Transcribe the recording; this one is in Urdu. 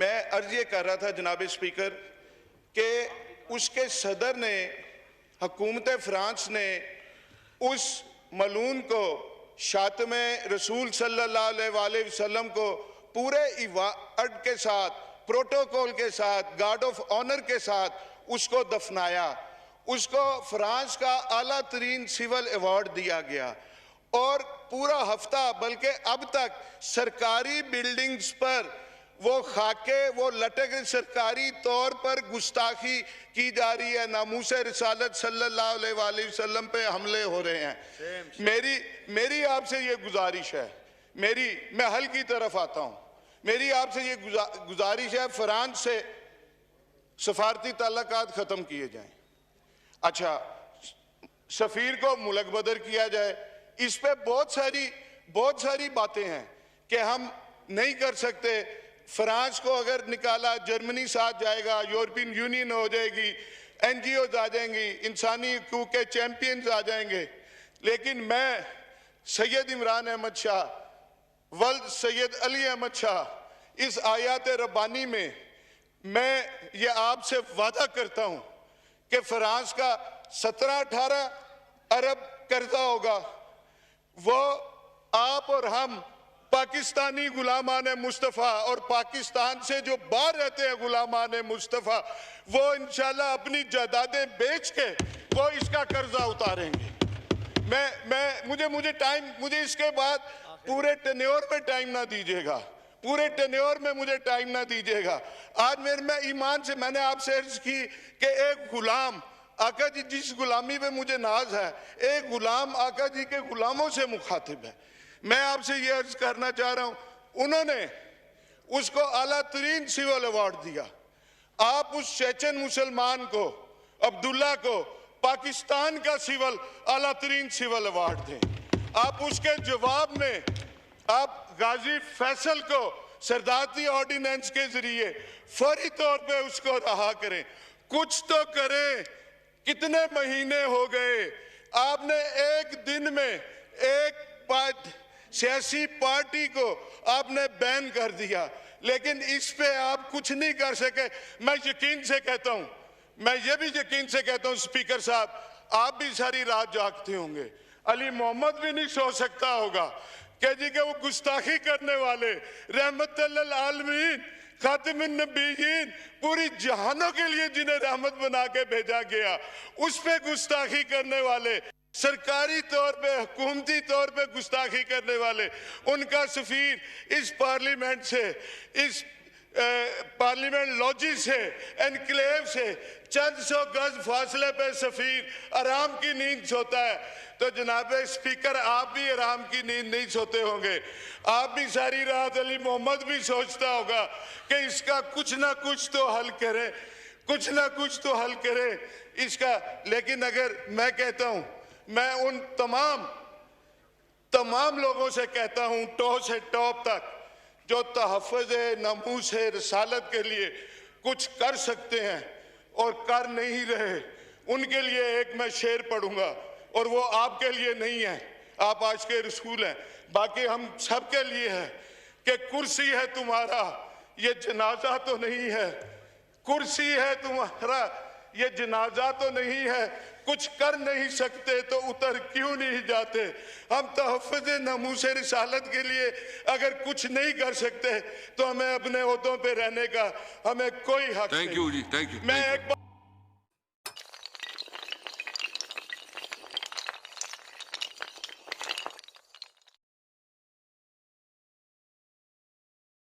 میں عرض یہ کر رہا تھا جناب اسپیکر کہ اس کے صدر نے حکومت فرانس نے اس ملعون کو شاتم رسول صلی اللہ علیہ وآلہ وسلم کو پورے ایوارڈ کے ساتھ پروٹوکول کے ساتھ گارڈ آف آنر کے ساتھ اس کو دفنایا. اس کو فرانس کا اعلیٰ ترین سول ایوارڈ دیا گیا اور پورا ہفتہ بلکہ اب تک سرکاری بلڈنگز پر وہ خاکے وہ لٹک سرکاری طور پر گستاخی کی جا رہی ہے. ناموس رسالت صلی اللہ علیہ وآلہ وسلم پہ حملے ہو رہے ہیں. میری آپ سے یہ گزارش ہے, میں حل کی طرف آتا ہوں. میری آپ سے یہ گزارش ہے فرانس سے سفارتی تعلقات ختم کیے جائیں. اچھا, سفیر کو ملک بدر کیا جائے. اس پہ بہت ساری باتیں ہیں کہ ہم نہیں کر سکتے. فرانس کو اگر نکالا, جرمنی ساتھ جائے گا, یورپین یونین ہو جائے گی, این جی اوز آ جائیں گی, انسانی حقوق کے چیمپئنز آ جائیں گے. لیکن میں سید عمران احمد شاہ ولد سید علی احمد شاہ اس آیات ربانی میں یہ آپ سے وعدہ کرتا ہوں کہ فرانس کا 17-18 ارب قرضہ ہوگا, وہ آپ اور ہم پاکستانی غلامان مصطفیٰ اور پاکستان سے جو باہر رہتے ہیں غلامان مصطفیٰ, وہ انشاءاللہ اپنی جائیدادیں بیچ کے وہ اس کا قرضہ اتاریں گے. مجھے اس کے بعد پورے ٹینیور میں ٹائم نہ دیجیے گا, پورے ٹینیور میں مجھے ٹائم نہ دیجیے گا. آج میں ایمان سے میں نے آپ سے عرض کی کہ ایک غلام آقا جی جس غلامی پہ مجھے ناز ہے, ایک غلام آقا جی کے غلاموں سے مخاطب ہے. میں آپ سے یہ عرض کرنا چاہ رہا ہوں, انہوں نے اس کو اعلیٰ ترین سول ایوارڈ دیا. آپ اس چیچن مسلمان کو, عبداللہ کو, پاکستان کا اعلیٰ ترین سول ایوارڈ دیں. آپ اس کے جواب میں آپ غازی فیصل کو سردارتی آرڈیننس کے ذریعے فوری طور پہ اس کو رہا کریں. کچھ تو کریں. کتنے مہینے ہو گئے آپ نے ایک دن میں ایک سیاسی پارٹی کو آپ نے بین کر دیا, لیکن اس پہ آپ کچھ نہیں کر سکے. میں یقین سے کہتا ہوں, میں یہ بھی یقین سے کہتا ہوں اسپیکر صاحب, آپ بھی ساری رات جاگتے ہوں گے. علی محمد بھی نہیں سو سکتا ہوگا کہ جی کہ وہ گستاخی کرنے والے رحمت للعالمین خاتم النبیین پوری جہانوں کے لیے جنہیں رحمت بنا کے بھیجا گیا, اس پہ گستاخی کرنے والے, سرکاری طور پہ حکومتی طور پہ گستاخی کرنے والے, ان کا سفیر اس پارلیمنٹ سے, اس پارلیمنٹ لوجی سے, انکلیو سے چند سو گز فاصلے پہ سفیر آرام کی نیند سوتا ہے. تو جناب اسپیکر آپ بھی آرام کی نیند نہیں سوتے ہوں گے. آپ بھی ساری رات, علی محمد بھی سوچتا ہوگا کہ اس کا کچھ نہ کچھ تو حل کرے, کچھ نہ کچھ تو حل کرے اس کا. لیکن اگر میں کہتا ہوں, میں ان تمام لوگوں سے کہتا ہوں ٹو سے ٹاپ تک جو تحفظ ناموس رسالت کے لیے کچھ کر سکتے ہیں اور کر نہیں رہے, ان کے لیے ایک میں شعر پڑھوں گا, اور وہ آپ کے لیے نہیں ہے, آپ آج کے رسول ہیں, باقی ہم سب کے لیے ہے کہ کرسی ہے تمہارا یہ جنازہ تو نہیں ہے, کرسی ہے تمہارا یہ جنازہ تو نہیں ہے, کچھ کر نہیں سکتے تو اتر کیوں نہیں جاتے. ہم تحفظ ناموس رسالت کے لیے اگر کچھ نہیں کر سکتے تو ہمیں اپنے عہدوں پہ رہنے کا ہمیں کوئی حق نہیں. تھینک یو جی, تھینک یو. میں ایک